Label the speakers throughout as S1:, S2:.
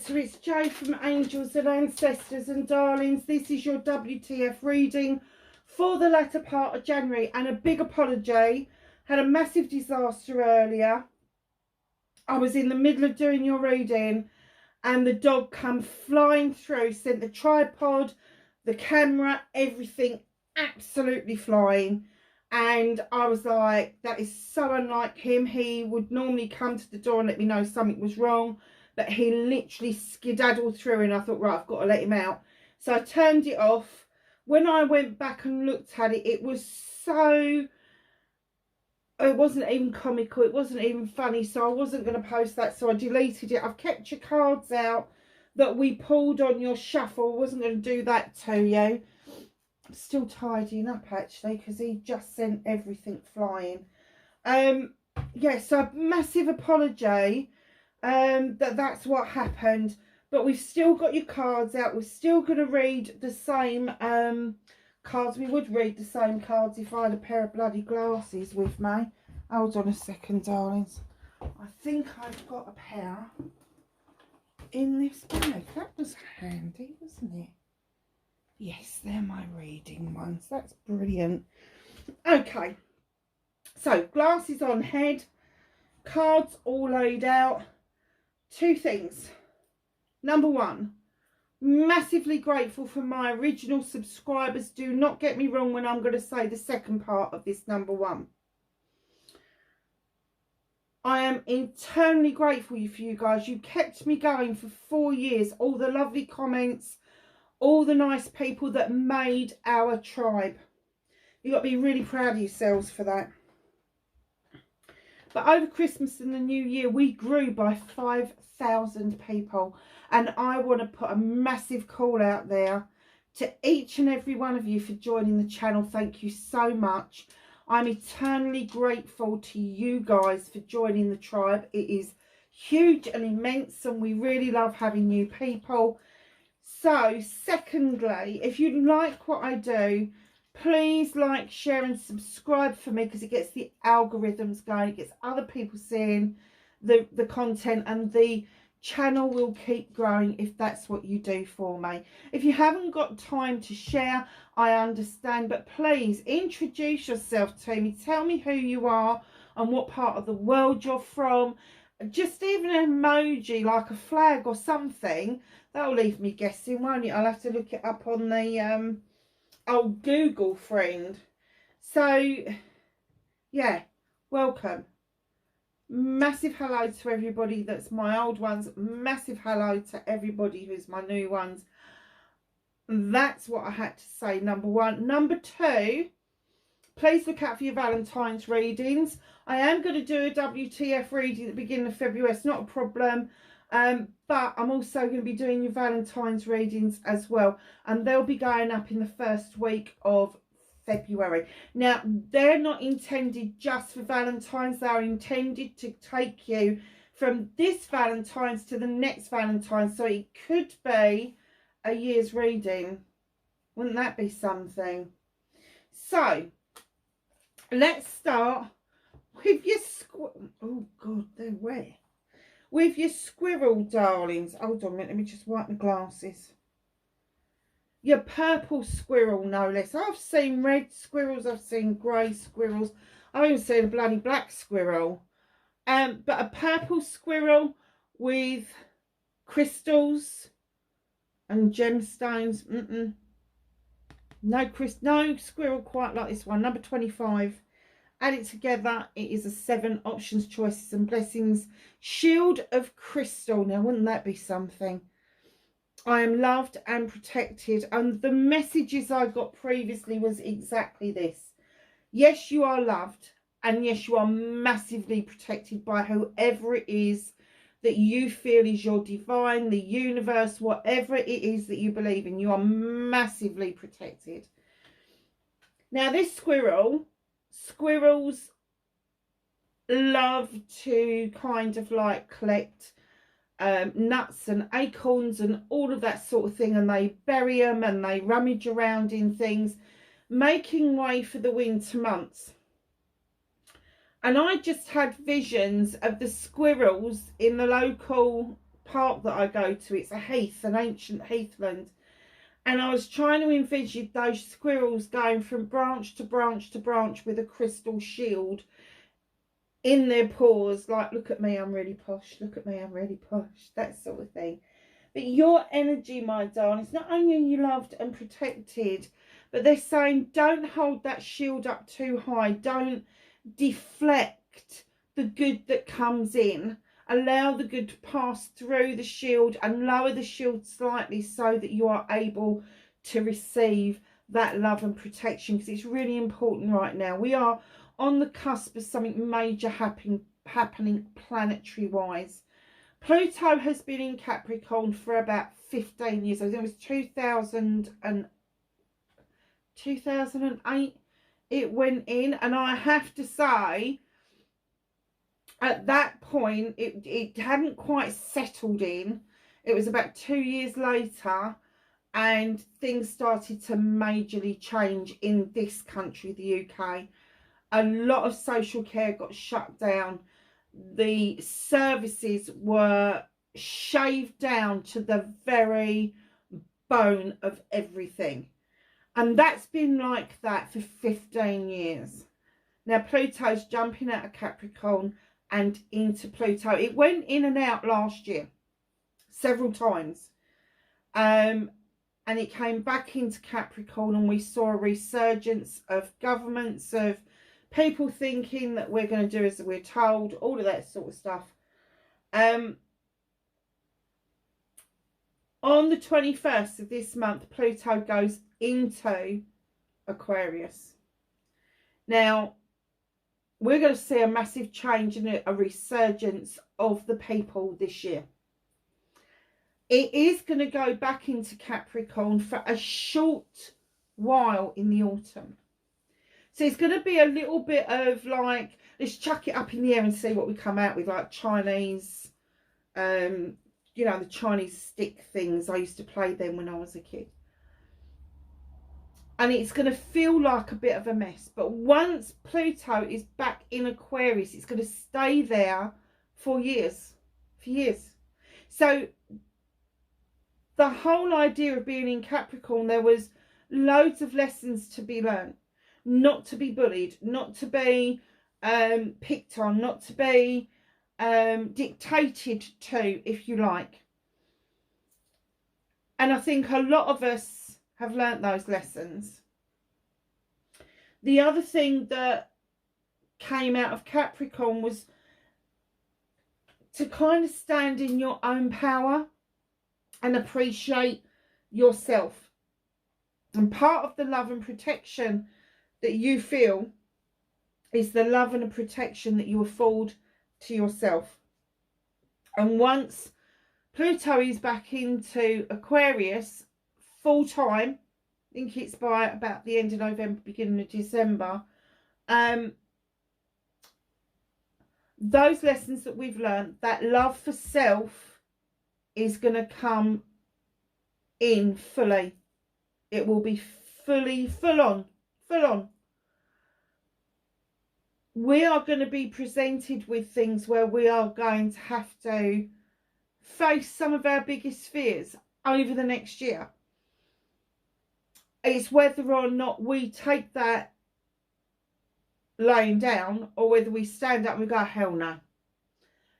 S1: So it's Jo from Angels and Ancestors and Darlings. This is your WTF reading for the latter part of January. And a big apology. Had a massive disaster earlier. I was in the middle of doing your reading and the dog come flying through. Sent the tripod, the camera, everything absolutely flying. And I was like, that is so unlike him. He would normally come to the door and let me know something was wrong. But he literally skedaddled through and I thought, right, I've got to let him out. So I turned it off. When I went back and looked at it, it was so... It wasn't even comical. It wasn't even funny. So I wasn't going to post that. So I deleted it. I've kept your cards out that we pulled on your shuffle. I wasn't going to do that to you. I'm still tidying up, actually, because he just sent everything flying. Yeah, so massive apology. That's what happened, but we've still got your cards out. We're still going to read the same cards. We would read the same cards if I had a pair of bloody glasses with me. Hold on a second, darlings. I think I've got a pair in this bag. That was handy, wasn't it? Yes, they're my reading ones. That's brilliant. Okay, so glasses on head, cards all laid out. Two things. Number one, massively grateful for my original subscribers. Do not get me wrong when I'm going to say the second part of this number one. I am eternally grateful for you guys. You kept me going for 4 years. All the lovely comments, all the nice people that made our tribe. You've got to be really proud of yourselves for that. But over Christmas and the New Year, we grew by 5,000 people. And I want to put a massive call out there to each and every one of you for joining the channel. Thank you so much. I'm eternally grateful to you guys for joining the tribe. It is huge and immense and we really love having new people. So, secondly, if you like what I do, please like, share and subscribe for me because it gets the algorithms going. It gets other people seeing the content and the channel will keep growing if that's what you do for me. If you haven't got time to share, I understand. But please introduce yourself to me. Tell me who you are and what part of the world you're from. Just even an emoji like a flag or something. That'll leave me guessing, won't it? I'll have to look it up on the... old Google friend. So yeah, welcome. Massive hello to everybody that's my old ones. Massive hello to everybody who's my new ones. That's what I had to say, number one. Number two, please look out for your Valentine's readings. I am going to do a WTF reading at the beginning of February. It's not a problem. But I'm also going to be doing your Valentine's readings as well. And they'll be going up in the first week of February. Now, they're not intended just for Valentine's. They're intended to take you from this Valentine's to the next Valentine's. So it could be a year's reading. Wouldn't that be something? So, let's start with your... Oh, God, they're wet. With your squirrel, darlings. Hold on a minute, let me just wipe my glasses. Your purple squirrel, no less. I've seen red squirrels, I've seen grey squirrels. I've even seen a bloody black squirrel. But a purple squirrel with crystals and gemstones. No squirrel quite like this one. Number 25. Add it together, it is a 7 options, choices and blessings. Shield of crystal. Now, wouldn't that be something? I am loved and protected. And the messages I got previously was exactly this. Yes, you are loved. And yes, you are massively protected by whoever it is that you feel is your divine, the universe, whatever it is that you believe in. You are massively protected. Now, this squirrels love to kind of like collect nuts and acorns and all of that sort of thing, and they bury them and they rummage around in things, making way for the winter months. And I just had visions of the squirrels in the local park that I go to. It's a heath, an ancient heathland. And I was trying to envisage those squirrels going from branch to branch to branch with a crystal shield in their paws, like, look at me, I'm really posh, look at me, I'm really posh, that sort of thing. But your energy, my darling, it's not only are you loved and protected, but they're saying don't hold that shield up too high. Don't deflect the good that comes in. Allow the good to pass through the shield and lower the shield slightly so that you are able to receive that love and protection, because it's really important right now. We are on the cusp of something major happening planetary wise. Pluto has been in Capricorn for about 15 years. I think it was 2008 it went in, and I have to say at that point it hadn't quite settled in. It was about 2 years later and things started to majorly change in this country, the UK. A lot of social care got shut down. The services were shaved down to the very bone of everything. And that's been like that for 15 years. Now Pluto's jumping out of Capricorn and into Pluto. It went in and out last year several times. And it came back into Capricorn, and we saw a resurgence of governments, of people thinking that we're going to do as we're told, all of that sort of stuff. On the 21st of this month, Pluto goes into Aquarius. Now, we're going to see a massive change and a resurgence of the people this year. It is going to go back into Capricorn for a short while in the autumn. So it's going to be a little bit of like, let's chuck it up in the air and see what we come out with, like Chinese, you know, the Chinese stick things. I used to play them when I was a kid. And it's going to feel like a bit of a mess. But once Pluto is back in Aquarius, it's going to stay there for years. For years. So the whole idea of being in Capricorn, there was loads of lessons to be learned. Not to be bullied, not to be picked on, not to be dictated to, if you like. And I think a lot of us have learnt those lessons. The other thing that came out of Capricorn was to kind of stand in your own power and appreciate yourself. And part of the love and protection that you feel is the love and the protection that you afford to yourself. And once Pluto is back into Aquarius full time, I think it's by about the end of November, beginning of December, those lessons that we've learned, that love for self is going to come in fully. It will be fully, full on. We are going to be presented with things where we are going to have to face some of our biggest fears over the next year. It's whether or not we take that laying down, or whether we stand up and we go, hell no.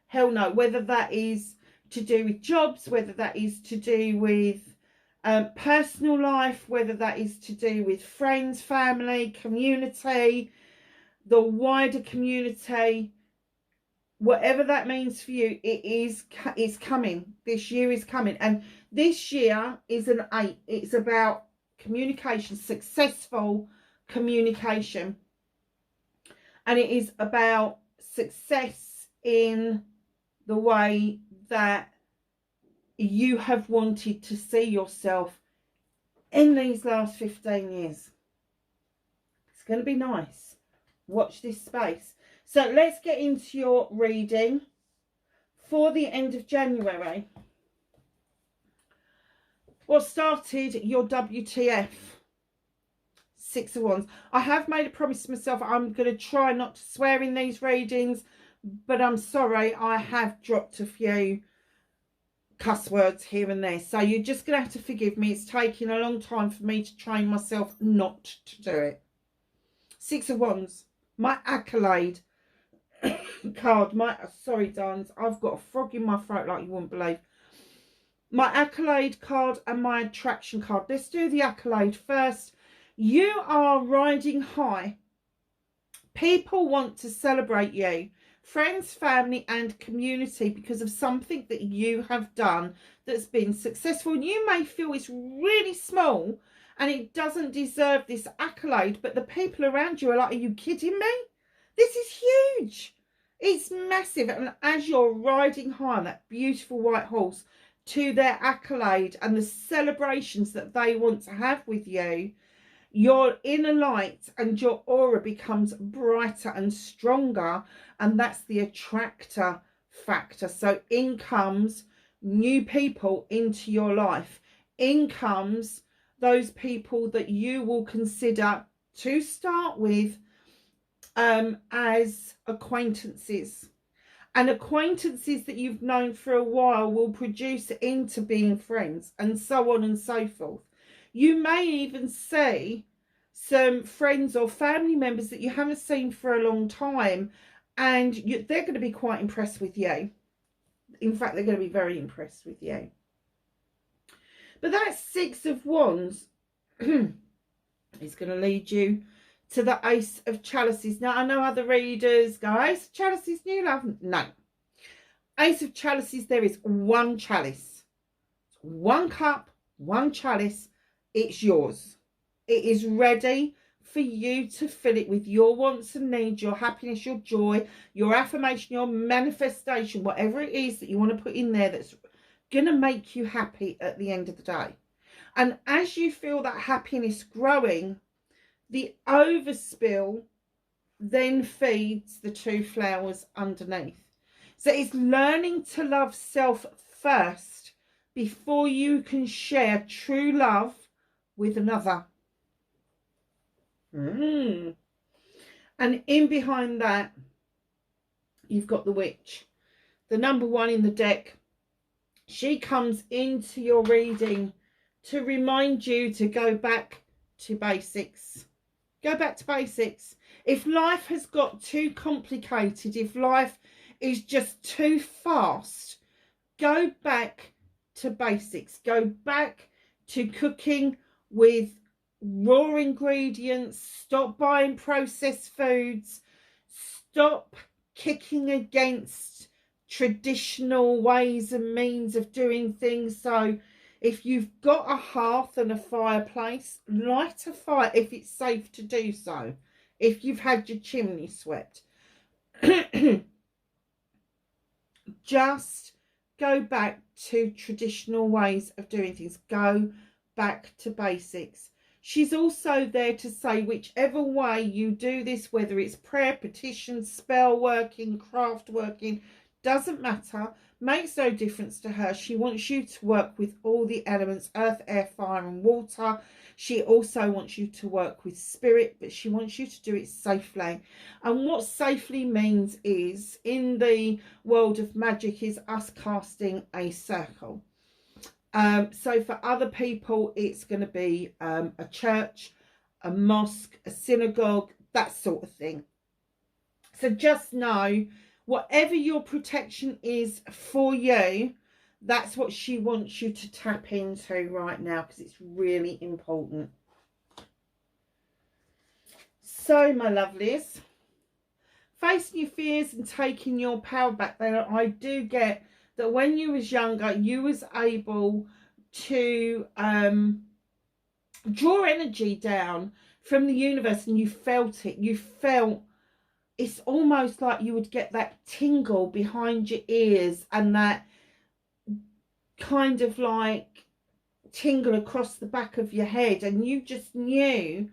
S1: Hell no. Whether that is to do with jobs, whether that is to do with personal life, whether that is to do with friends, family, community, the wider community, whatever that means for you, it's coming. This year is coming. And this year is an 8. It's about communication, successful communication. And it is about success in the way that you have wanted to see yourself in these last 15 years. It's going to be nice. Watch this space. So let's get into your reading for the end of January. What started your WTF? 6 of Wands. I have made a promise to myself. I'm going to try not to swear in these readings, but I'm sorry, I have dropped a few cuss words here and there. So you're just going to have to forgive me. It's taking a long time for me to train myself not to do it. Six of Wands, my accolade card. Sorry, darlings, I've got a frog in my throat like you wouldn't believe. My accolade card and my attraction card. Let's do the accolade first. You are riding high. People want to celebrate you. Friends, family and community, because of something that you have done that's been successful. And you may feel it's really small and it doesn't deserve this accolade, but the people around you are like, are you kidding me? This is huge. It's massive. And as you're riding high on that beautiful white horse to their accolade and the celebrations that they want to have with you, your inner light and your aura becomes brighter and stronger, and that's the attractor factor. So in comes new people into your life. In comes those people that you will consider to start with as acquaintances. And acquaintances that you've known for a while will produce into being friends, and so on and so forth. You may even see some friends or family members that you haven't seen for a long time, and they're going to be quite impressed with you. In fact, they're going to be very impressed with you. But that Six of Wands is going to lead you to the Ace of Chalices. Now, I know other readers go, Ace of Chalices, new love. No. Ace of Chalices, there is one chalice. One cup, one chalice. It's yours. It is ready for you to fill it with your wants and needs, your happiness, your joy, your affirmation, your manifestation, whatever it is that you want to put in there that's going to make you happy at the end of the day. And as you feel that happiness growing, the overspill then feeds the two flowers underneath. So it's learning to love self first before you can share true love with another. And in behind that, you've got the Witch, the number one in the deck. She comes into your reading to remind you to go back to basics. Go back to basics. If life has got too complicated, if life is just too fast, go back to basics. Go back to cooking with raw ingredients. Stop buying processed foods. Stop kicking against traditional ways and means of doing things. So if you've got a hearth and a fireplace, light a fire if it's safe to do so. If you've had your chimney swept, just go back to traditional ways of doing things. Go back to basics. She's also there to say whichever way you do this, whether it's prayer, petition, spell working, craft working, doesn't matter, makes no difference to her. She wants you to work with all the elements, earth, air, fire and water. She also wants you to work with spirit, but she wants you to do it safely. And what safely means is, in the world of magic, is us casting a circle. So for other people, it's going to be a church, a mosque, a synagogue, that sort of thing. So just know, whatever your protection is for you, that's what she wants you to tap into right now, because it's really important. So, my lovelies, facing your fears and taking your power back. Then I do get that when you was younger, you was able to draw energy down from the universe, and you felt it. You felt, it's almost like you would get that tingle behind your ears and that kind of like tingle across the back of your head, and you just knew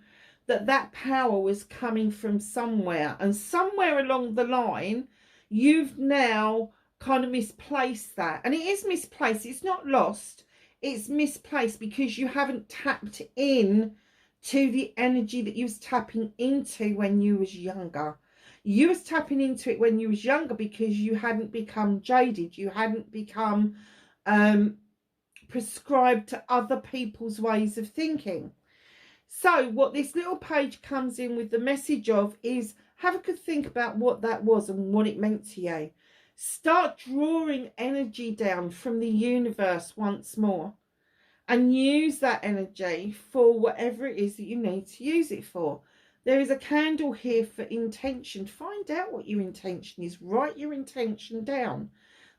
S1: that that power was coming from somewhere. And somewhere along the line, you've now kind of misplaced that. And it is misplaced. It's not lost. It's misplaced because you haven't tapped in to the energy that you was tapping into when you was younger. You was tapping into it when you was younger because you hadn't become jaded. You hadn't become prescribed to other people's ways of thinking. So what this little page comes in with the message of is, have a good think about what that was and what it meant to you. Start drawing energy down from the universe once more, and use that energy for whatever it is that you need to use it for. There is a candle here for intention. Find out what your intention is. Write your intention down.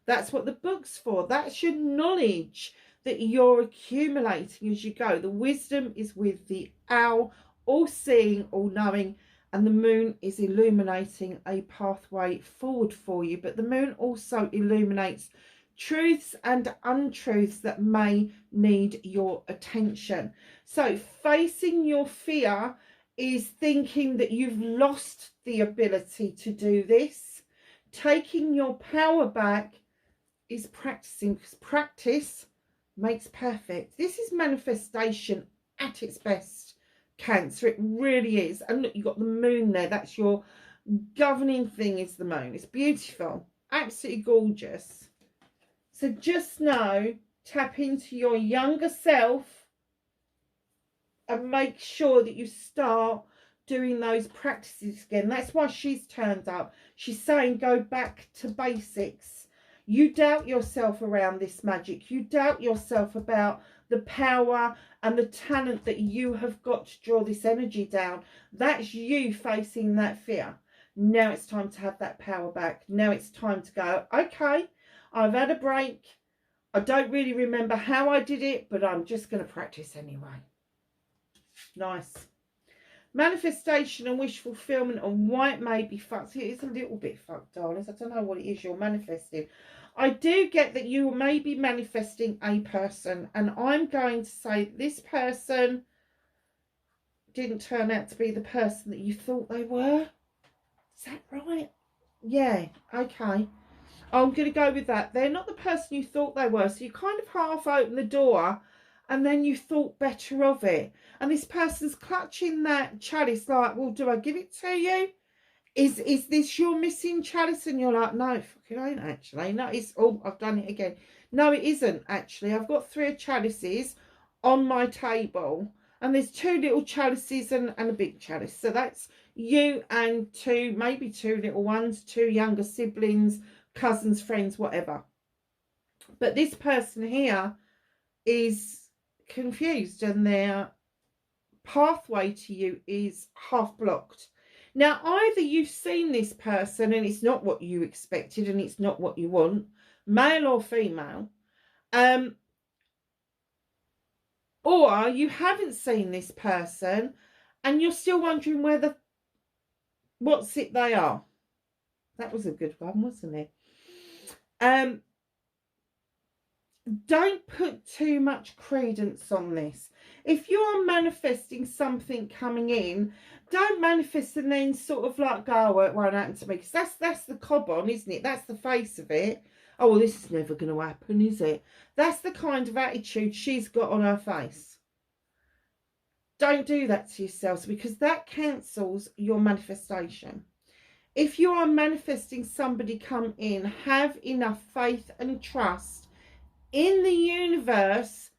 S1: That's what the book's for. That's your knowledge that you're accumulating as you go. The wisdom is with the owl, all seeing, all knowing, and the moon is illuminating a pathway forward for you. But the moon also illuminates truths and untruths that may need your attention. So facing your fear is thinking that you've lost the ability to do this. Taking your power back is practicing, because practice makes perfect. This is manifestation at its best, Cancer. It really is. And look, you've got the moon there. That's your governing thing, is the moon. It's beautiful, absolutely gorgeous. So just know, tap into your younger self and make sure that you start doing those practices again. That's why she's turned up. She's saying go back to basics. You doubt yourself around this magic. You doubt yourself about the power and the talent that you have got to draw this energy down. That's you facing that fear. Now it's time to have that power back. Now it's time to go, okay, I've had a break. I don't really remember how I did it, but I'm just going to practice anyway. Nice. Manifestation and wish fulfillment and why it may be fucked. It is a little bit fucked, darlings. I don't know what it is you're manifesting. I do get that you may be manifesting a person, and I'm going to say this person didn't turn out to be the person that you thought they were. Is that right? Yeah, okay. I'm going to go with that. They're not the person you thought they were. So you kind of half opened the door and then you thought better of it. And this person's clutching that chalice like, well, do I give it to you? Is this your missing chalice? And you're like, no, fucking ain't actually. No, it's, oh, I've done it again. No, it isn't actually. I've got 3 chalices on my table. And there's 2 little chalices and a big chalice. So that's you and 2, maybe 2 little ones, 2 younger siblings, cousins, friends, whatever. But this person here is confused and their pathway to you is half blocked. Now, either you've seen this person and it's not what you expected and it's not what you want, male or female, or you haven't seen this person and you're still wondering what's it they are. That was a good one, wasn't it? Don't put too much credence on this. If you are manifesting something coming in, don't manifest and then sort of like go, oh, it won't happen to me. Because that's the cob on, isn't it? That's the face of it. Oh, well, this is never going to happen, is it? That's the kind of attitude she's got on her face. Don't do that to yourselves, because that cancels your manifestation. If you are manifesting somebody come in, have enough faith and trust in the universe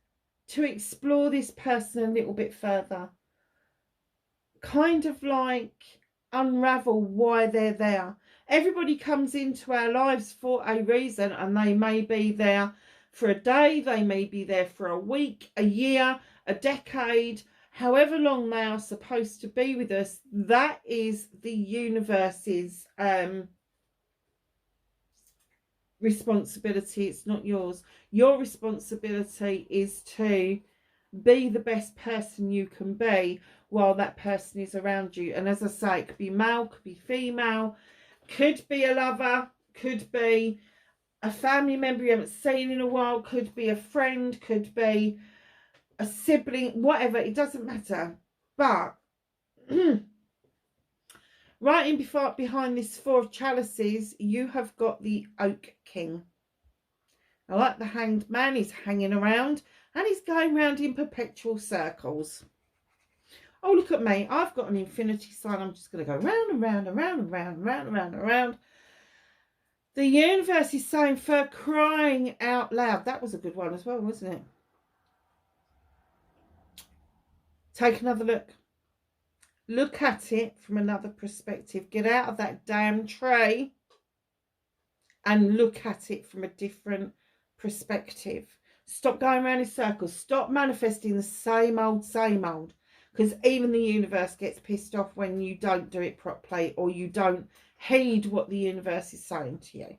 S1: to explore this person a little bit further. Kind of like unravel why they're there. Everybody comes into our lives for a reason, and they may be there for a day, they may be there for a week, a year, a decade, however long they are supposed to be with us. That is the universe's responsibility. It's not yours. Your responsibility is to be the best person you can be while that person is around you. And as I say, it could be male, could be female, could be a lover, could be a family member you haven't seen in a while, could be a friend, could be a sibling, whatever, it doesn't matter. But right in behind this 4 of chalices, you have got the Oak King. I like the Hanged Man. He's hanging around and he's going round in perpetual circles. Oh, look at me. I've got an infinity sign. I'm just going to go round and round and round and round and round and round and round. The universe is saying, for crying out loud. That was a good one as well, wasn't it? Take another look. Look at it from another perspective. Get out of that damn tray and look at it from a different perspective. Stop going around in circles. Stop manifesting the same old, because even the universe gets pissed off when you don't do it properly or you don't heed what the universe is saying to you.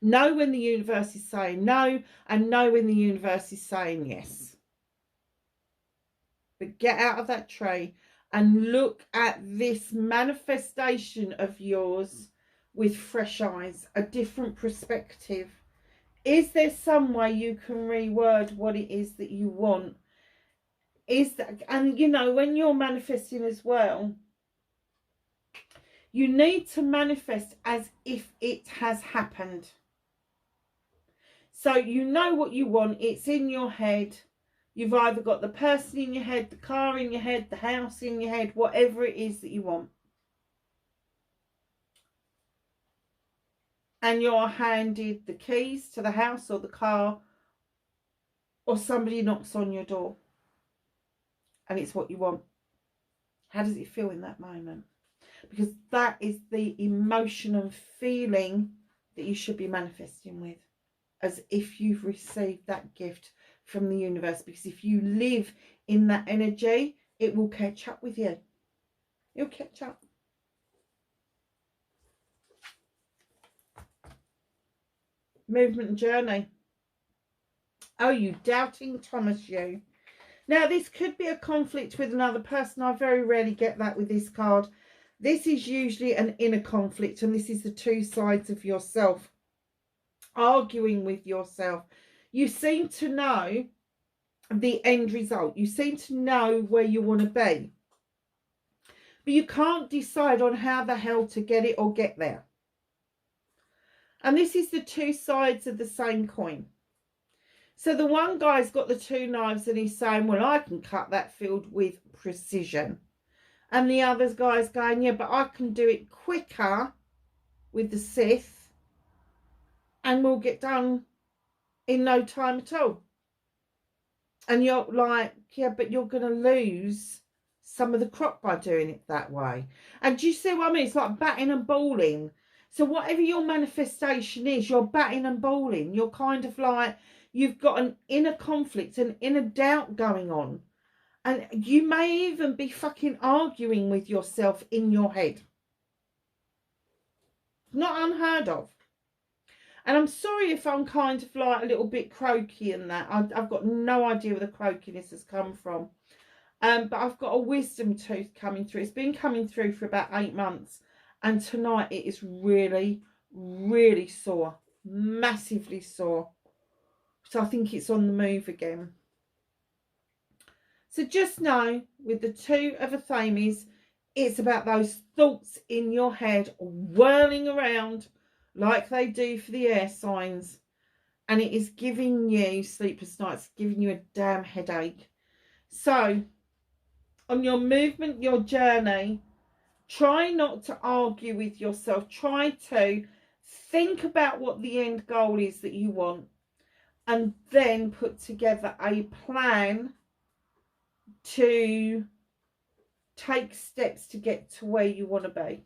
S1: Know when the universe is saying no, and know when the universe is saying yes. But get out of that tray and look at this manifestation of yours with fresh eyes, a different perspective. Is there some way you can reword what it is that you want? Is that, and you know, when you're manifesting as well, you need to manifest as if it has happened. So you know what you want, it's in your head. You've either got the person in your head, the car in your head, the house in your head, whatever it is that you want. And you're handed the keys to the house or the car, or somebody knocks on your door and it's what you want. How does it feel in that moment? Because that is the emotion and feeling that you should be manifesting with, as if you've received that gift from the universe. Because if you live in that energy, it will catch up with you. It'll catch up. Movement and journey. Oh, you doubting Thomas, you. Now, this could be a conflict with another person. I very rarely get that with this card. This is usually an inner conflict, and this is the two sides of yourself arguing with yourself. You seem to know the end result. You seem to know where you want to be, but you can't decide on how the hell to get it or get there. And this is the two sides of the same coin. So the one guy's got the two knives and he's saying, well, I can cut that field with precision. And the other guy's going, yeah, but I can do it quicker with the scythe and we'll get done in no time at all. And you're like, yeah, but you're going to lose some of the crop by doing it that way. And do you see what I mean? It's like batting and bowling. So whatever your manifestation is, you're batting and bowling. You're kind of like, you've got an inner conflict, an inner doubt going on. And you may even be fucking arguing with yourself in your head. Not unheard of. And I'm sorry if I'm kind of like a little bit croaky in that. I've got no idea where the croakiness has come from. But I've got a wisdom tooth coming through. It's been coming through for about 8 months. And tonight it is really, really sore. Massively sore. So I think it's on the move again. So just know with the two of Athames, it's about those thoughts in your head whirling around like they do for the air signs. And it is giving you sleepless nights, giving you a damn headache. So on your movement, your journey, try not to argue with yourself. Try to think about what the end goal is that you want. And then put together a plan to take steps to get to where you want to be.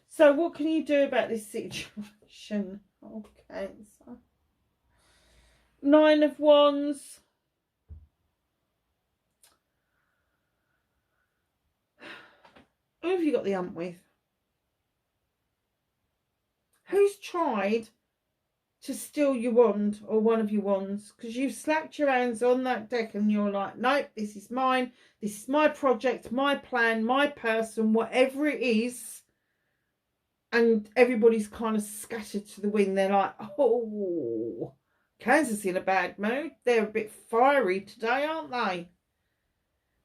S1: So what can you do about this situation? Okay, so 9 of Wands. Who have you got the ump with? Who's tried to steal your wand or one of your wands? Because you've slapped your hands on that deck and you're like, nope, this is mine. This is my project, my plan, my person, whatever it is. And everybody's kind of scattered to the wind. They're like, oh, Kansas in a bad mood. They're a bit fiery today, aren't they?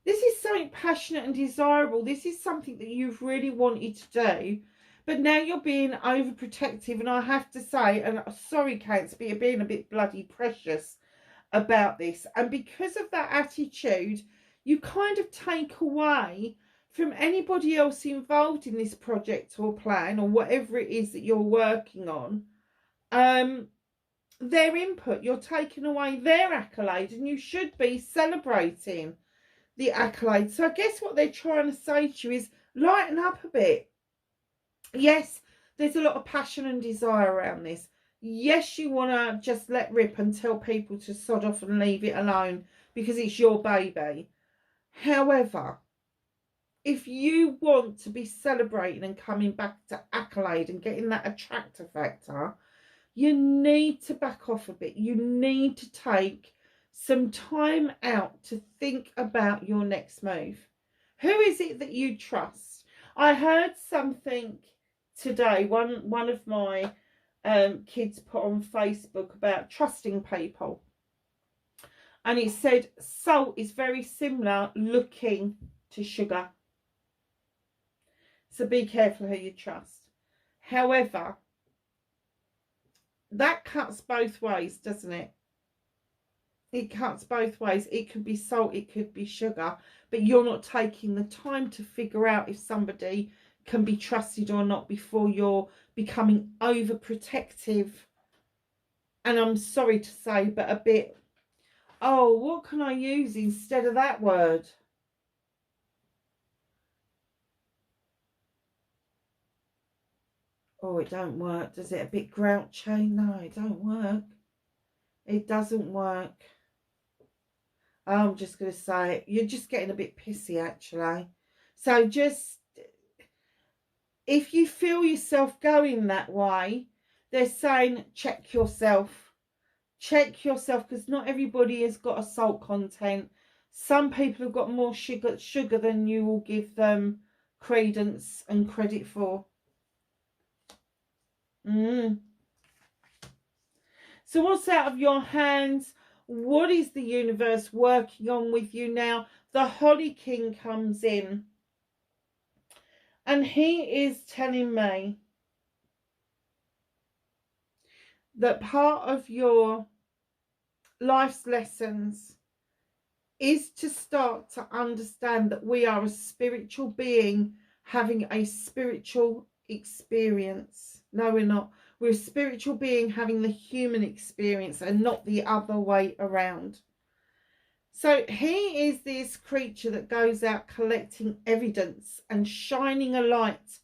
S1: This is something passionate and desirable. This is something that you've really wanted to do. But now you're being overprotective, and I have to say, and sorry, Cancer, but you're being a bit bloody precious about this. And because of that attitude, you kind of take away from anybody else involved in this project or plan or whatever it is that you're working on. Their input, you're taking away their accolade, and you should be celebrating the accolade. So I guess what they're trying to say to you is lighten up a bit. Yes, there's a lot of passion and desire around this. Yes, you want to just let rip and tell people to sod off and leave it alone because it's your baby. However, if you want to be celebrating and coming back to accolade and getting that attractor factor, you need to back off a bit. You need to take some time out to think about your next move. Who is it that you trust? I heard something today, one of my kids put on Facebook about trusting people. And it said salt is very similar looking to sugar. So be careful who you trust. However, that cuts both ways, doesn't it? It cuts both ways. It could be salt, it could be sugar, but you're not taking the time to figure out if somebody can be trusted or not before you're becoming overprotective. And I'm sorry to say, but a bit, oh, what can I use instead of that word? Oh, it don't work, does it? A bit grouchy? No, it don't work. It doesn't work. I'm just going to say it. You're just getting a bit pissy, actually. So just, if you feel yourself going that way, they're saying check yourself. Check yourself, because not everybody has got a salt content. Some people have got more sugar than you will give them credence and credit for. So what's out of your hands? What is the universe working on with you now? The Holly King comes in. And he is telling me that part of your life's lessons is to start to understand that we are a spiritual being having a spiritual experience. No, we're not. We're a spiritual being having the human experience and not the other way around. So he is this creature that goes out collecting evidence and shining a light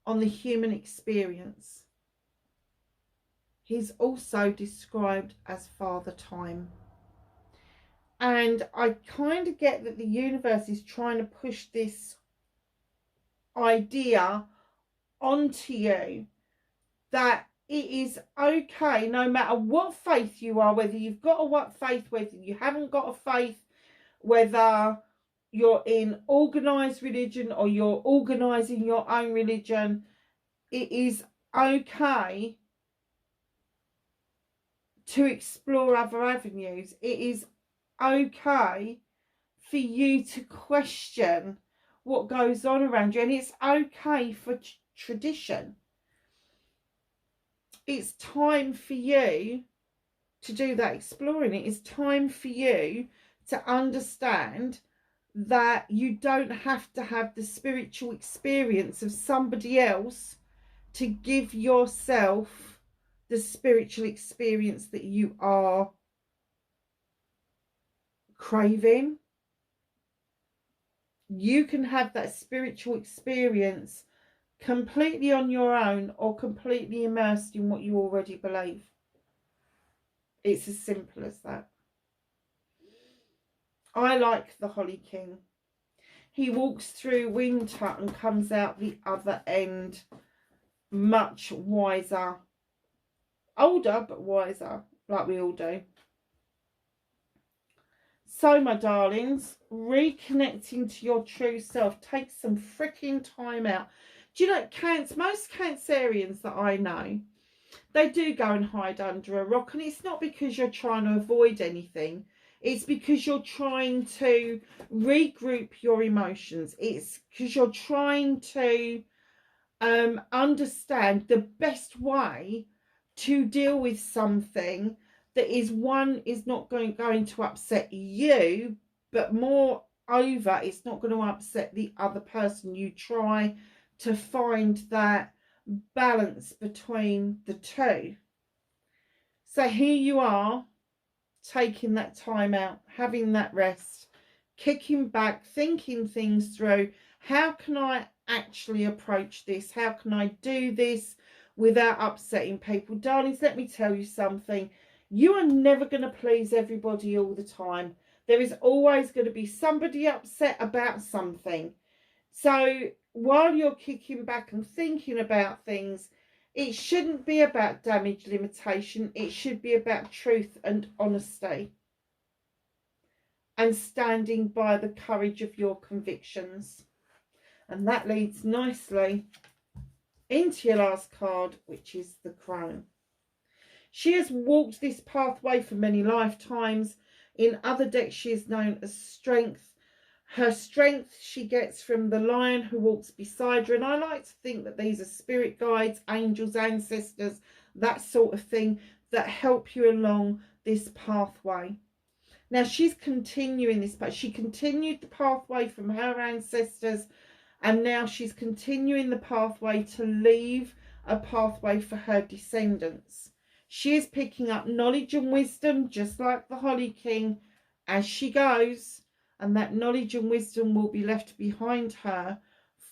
S1: on the human experience. He's also described as Father Time. And I kind of get that the universe is trying to push this idea onto you that it is okay, no matter what faith you are, whether you've got a faith, whether you haven't got a faith, whether you're in organised religion or you're organising your own religion, it is okay to explore other avenues. It is okay for you to question what goes on around you, and it's okay for tradition. It's time for you to do that exploring. It is time for you to understand that you don't have to have the spiritual experience of somebody else to give yourself the spiritual experience that you are craving. You can have that spiritual experience completely on your own or completely immersed in what you already believe. It's as simple as that. I like the Holly King. He walks through winter and comes out the other end much wiser. Older, but wiser, like we all do. So, my darlings, reconnecting to your true self. Take some freaking time out. Do you know, most Cancerians that I know, they do go and hide under a rock. And it's not because you're trying to avoid anything. It's because you're trying to regroup your emotions. It's because you're trying to understand the best way to deal with something that is not going to upset you, but more over. It's not going to upset the other person. You try to find that balance between the two. So here you are, taking that time out, having that rest, kicking back, thinking things through. How can I actually approach this? How can I do this without upsetting people? Darlings, let me tell you something. You are never going to please everybody all the time. There is always going to be somebody upset about something. So while you're kicking back and thinking about things, it shouldn't be about damage limitation. It should be about truth and honesty and standing by the courage of your convictions. And that leads nicely into your last card, which is the Crone. She has walked this pathway for many lifetimes. In other decks, she is known as Strength. Her strength she gets from the Lion who walks beside her. And I like to think that these are spirit guides, angels, ancestors, that sort of thing that help you along this pathway. Now, she's continuing this, but she continued the pathway from her ancestors. And now she's continuing the pathway to leave a pathway for her descendants. She is picking up knowledge and wisdom, just like the Holly King, as she goes. And that knowledge and wisdom will be left behind her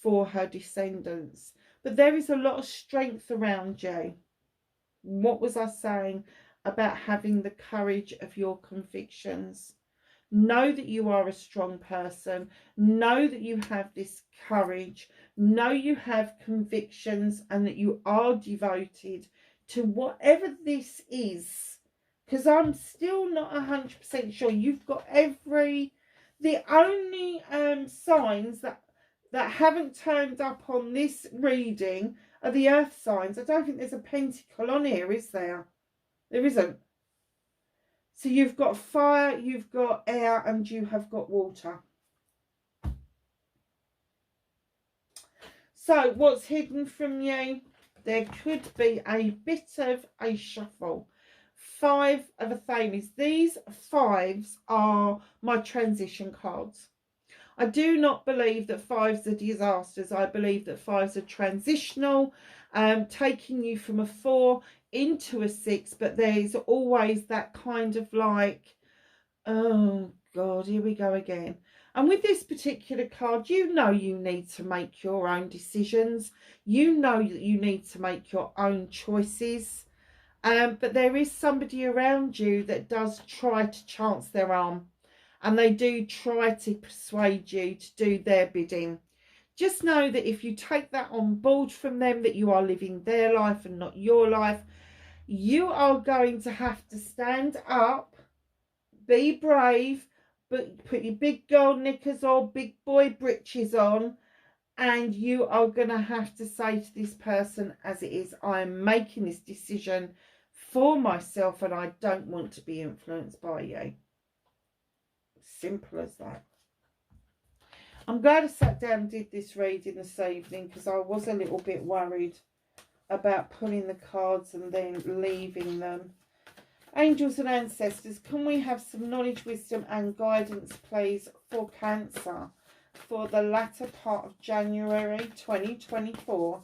S1: for her descendants. But there is a lot of strength around you. What was I saying about having the courage of your convictions? Know that you are a strong person. Know that you have this courage. Know you have convictions and that you are devoted to whatever this is. Because I'm still not 100% sure. You've got the only signs that haven't turned up on this reading are the earth signs. I don't think there's a pentacle on here, is there? There isn't. So you've got fire, you've got air, and you have got water. So what's hidden from you? There could be a bit of a shuffle. 5 of Athames. These 5s are my transition cards. I do not believe that 5s are disasters. I believe that 5s are transitional, taking you from a 4 into a 6, but there's always that kind of like, oh God, here we go again. And with this particular card, you know you need to make your own decisions. You know that you need to make your own choices. But there is somebody around you that does try to chance their arm. And they do try to persuade you to do their bidding. Just know that if you take that on board from them, that you are living their life and not your life, you are going to have to stand up, be brave, but put your big girl knickers or big boy breeches on, and you are going to have to say to this person as it is, I am making this decision for myself and I don't want to be influenced by you. Simple as that. I'm glad I sat down and did this reading this evening because I was a little bit worried about pulling the cards and then leaving them. Angels and ancestors, can we have some knowledge, wisdom and guidance, please, for Cancer for the latter part of January 2024?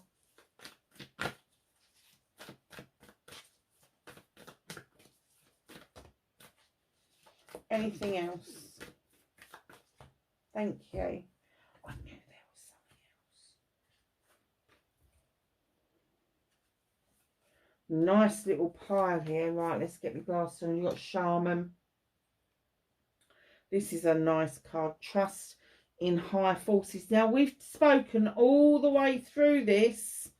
S1: Anything else? Thank you. I knew there was something else. Nice little pile here. Right, let's get the glass on. You've got Shaman. This is a nice card. Trust in higher forces. Now, we've spoken all the way through this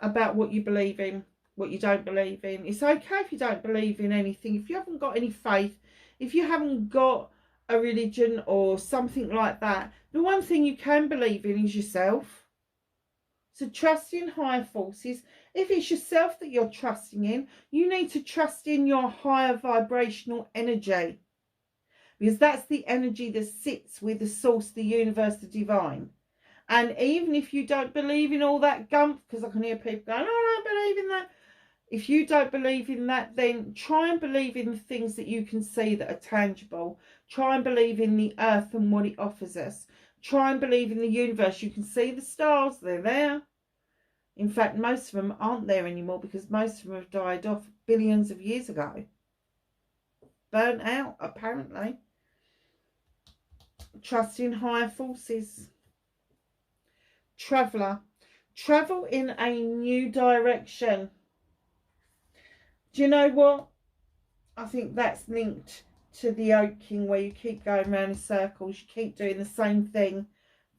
S1: about what you believe in, what you don't believe in. It's okay if you don't believe in anything. If you haven't got any faith, if you haven't got a religion or something like that, the one thing you can believe in is yourself. So trust in higher forces. If it's yourself that you're trusting in, you need to trust in your higher vibrational energy, because that's the energy that sits with the source, the universe, the divine. And even if you don't believe in all that gump, because I can hear people going, oh, I don't believe in that, If you don't believe in that, then try and believe in the things that you can see that are tangible. Try and believe in the earth and what it offers us. Try and believe in the universe. You can see the stars, they're there. In fact, most of them aren't there anymore because most of them have died off billions of years ago. Burnt out, apparently. Trust in higher forces. Traveller. Travel in a new direction. Do you know what? I think that's linked to the oaking, where you keep going around in circles. You keep doing the same thing.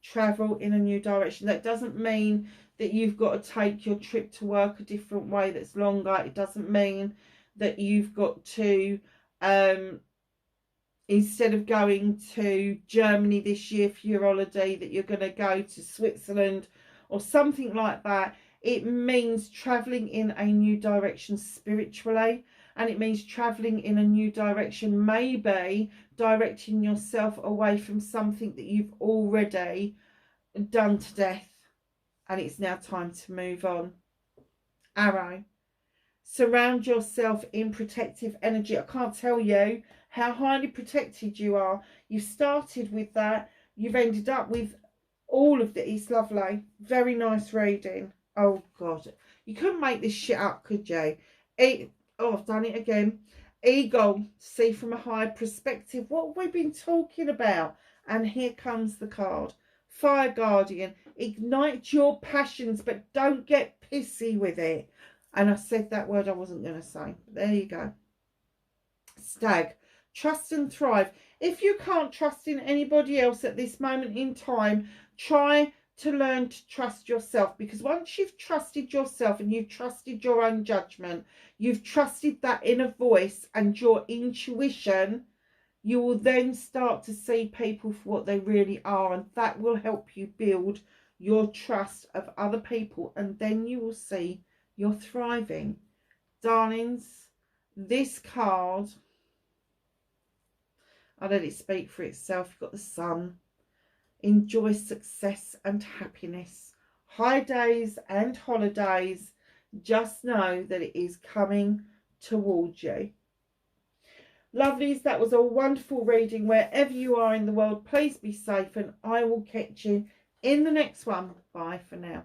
S1: Travel in a new direction. That doesn't mean that you've got to take your trip to work a different way that's longer. It doesn't mean that you've got to, instead of going to Germany this year for your holiday, that you're going to go to Switzerland or something like that. It means travelling in a new direction spiritually, and it means travelling in a new direction, maybe directing yourself away from something that you've already done to death, and it's now time to move on. Arrow. Surround yourself in protective energy. I can't tell you how highly protected you are. You started with that. You've ended up with all of it. It's lovely. Very nice reading. Oh, God. You couldn't make this shit up, could you? Oh, I've done it again. Eagle. See from a higher perspective. What have we been talking about? And here comes the card. Fire Guardian. Ignite your passions, but don't get pissy with it. And I said that word I wasn't going to say. But there you go. Stag. Trust and thrive. If you can't trust in anybody else at this moment in time, try to learn to trust yourself. Because once you've trusted yourself and you've trusted your own judgment, you've trusted that inner voice and your intuition, you will then start to see people for what they really are. And that will help you build your trust of other people. And then you will see you're thriving. Darlings, this card, I'll let it speak for itself. You've got the sun. Enjoy success and happiness. High days and holidays. Just know that it is coming towards you. Lovelies, that was a wonderful reading. Wherever you are in the world, please be safe, and I will catch you in the next one. Bye for now.